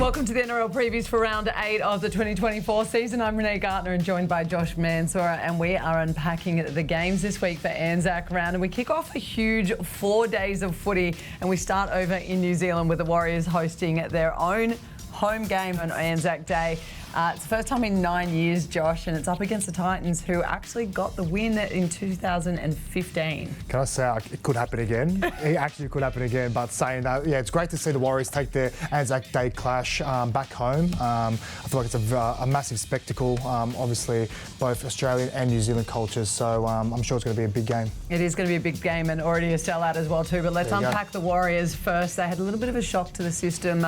Welcome to the NRL previews for round 8 of the 2024 season. I'm Renee Gartner and joined by Josh Mansour, and we are unpacking the games this week for Anzac round. And we kick off a huge 4 days of footy, and we start over in New Zealand with the Warriors hosting their own home game on Anzac Day. It's the first time in 9 years, Josh, and it's up against the Titans, who actually got the win in 2015. Can I say it could happen again? It actually could happen again, but saying that, yeah, it's great to see the Warriors take their Anzac Day clash back home. I feel like it's a massive spectacle, obviously, both Australian and New Zealand cultures, so I'm sure it's going to be a big game. It is going to be a big game and already a sellout as well too, but let's unpack the Warriors first. They had a little bit of a shock to the system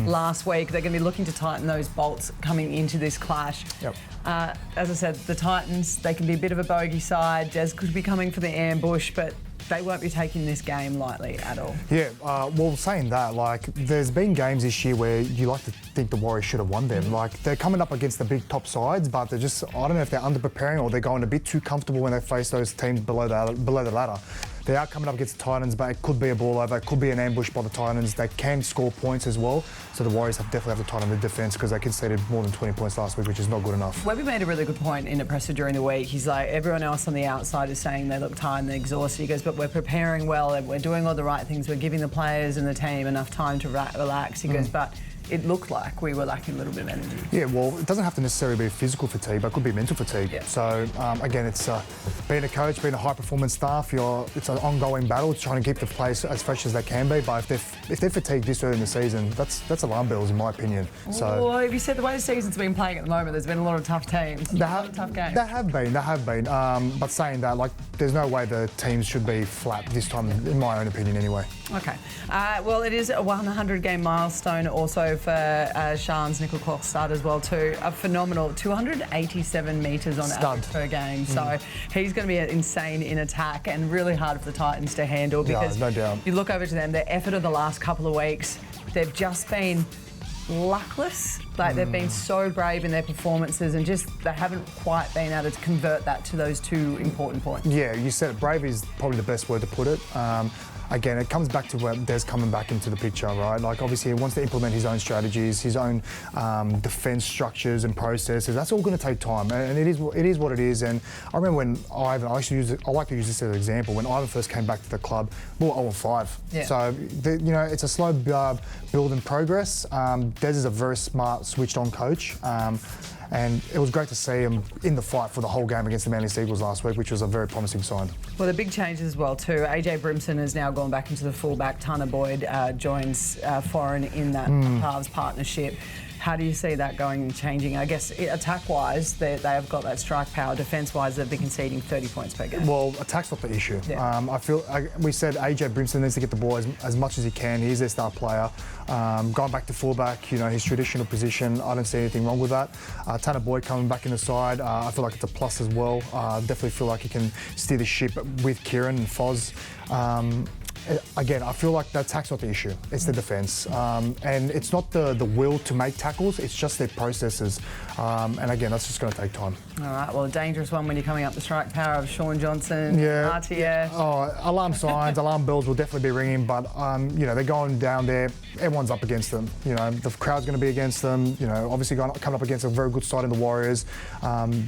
last week. They're going to be looking to tighten those bolts coming into this clash. Yep. As I said, the Titans, they can be a bit of a bogey side. Des could be coming for the ambush, but they won't be taking this game lightly at all. Yeah, well, saying that, like, there's been games this year where you like to think the Warriors should have won them. Like, they're coming up against the big top sides, but they're just, I don't know if they're under-preparing or they're going a bit too comfortable when they face those teams below the ladder. They are coming up against the Titans, but it could be a ball over, it could be an ambush by the Titans. They can score points as well, so the Warriors definitely have to tighten the defence because they conceded more than 20 points last week, which is not good enough. Webby made a really good point in a presser during the week. He's like, everyone else on the outside is saying they look tired and they're exhausted. He goes, but we're preparing well and we're doing all the right things. We're giving the players and the team enough time to relax. He goes, but it looked like we were lacking a little bit of energy. Yeah, well, it doesn't have to necessarily be physical fatigue, but it could be mental fatigue. Yeah. So, again, it's being a coach, being a high-performance staff, it's an ongoing battle. It's trying to keep the players as fresh as they can be, but if they're fatigued this early in the season, that's alarm bells, in my opinion. So, well, if you said the way the season's been playing at the moment, there's been a lot of tough teams, a lot of tough games. There have been. But saying that, like, there's no way the teams should be flat this time, in my own opinion, anyway. Okay. Well, it is a 100-game milestone also for Sean's Nickel-Clock as well too. A phenomenal 287 metres on average per game. So he's going to be insane in attack and really hard for the Titans to handle because no doubt. You look over to them, their effort of the last couple of weeks, they've just been luckless. Like they've been so brave in their performances and just they haven't quite been able to convert that to those two important points. Yeah, you said it. Brave is probably the best word to put it. Again, it comes back to where Des coming back into the picture, right? Like, obviously, he wants to implement his own strategies, his own defence structures and processes. That's all going to take time, and it is what it is. And I remember when Ivan, I like to use this as an example. When Ivan first came back to the club, we were 0-5. Yeah. So, it's a slow build and progress. Des is a very smart, switched-on coach. And it was great to see him in the fight for the whole game against the Manly Seagulls last week, which was a very promising sign. Well, the big changes as well too. AJ Brimson has now gone back into the fullback. Tanner Boyd joins Foreign in that halves partnership. How do you see that going and changing? I guess attack-wise, they have got that strike power. Defence-wise, they've been conceding 30 points per game. Well, attack's not the issue. Yeah. We said AJ Brimson needs to get the ball as much as he can. He's their star player. Going back to fullback, his traditional position, I don't see anything wrong with that. Tanner Boyd coming back in the side, I feel like it's a plus as well. Definitely feel like he can steer the ship with Kieran and Foz. Again, I feel like the attack's not the issue. It's the defence. And it's not the will to make tackles, it's just their processes. And again, that's just going to take time. All right, well, a dangerous one when you're coming up the strike power of Sean Johnson, RTS. Oh, alarm signs, alarm bells will definitely be ringing, but, they're going down there, everyone's up against them. The crowd's going to be against them. Obviously coming up against a very good side in the Warriors.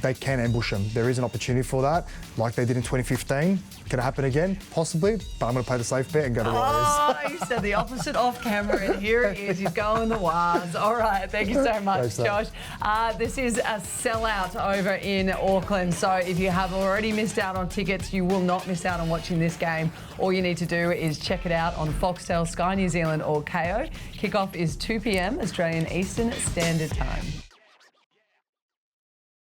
They can ambush them. There is an opportunity for that, like they did in 2015. Could it happen again? Possibly, but I'm going to play the safe bet and go to Warriors. Oh, you said the opposite off camera, and here it is. He's going the Wars. All right, thank you so much, Josh. This is a sellout over in Auckland, so if you have already missed out on tickets, you will not miss out on watching this game. All you need to do is check it out on Foxtel, Sky New Zealand or KO. Kickoff is 2 p.m. Australian Eastern Standard Time.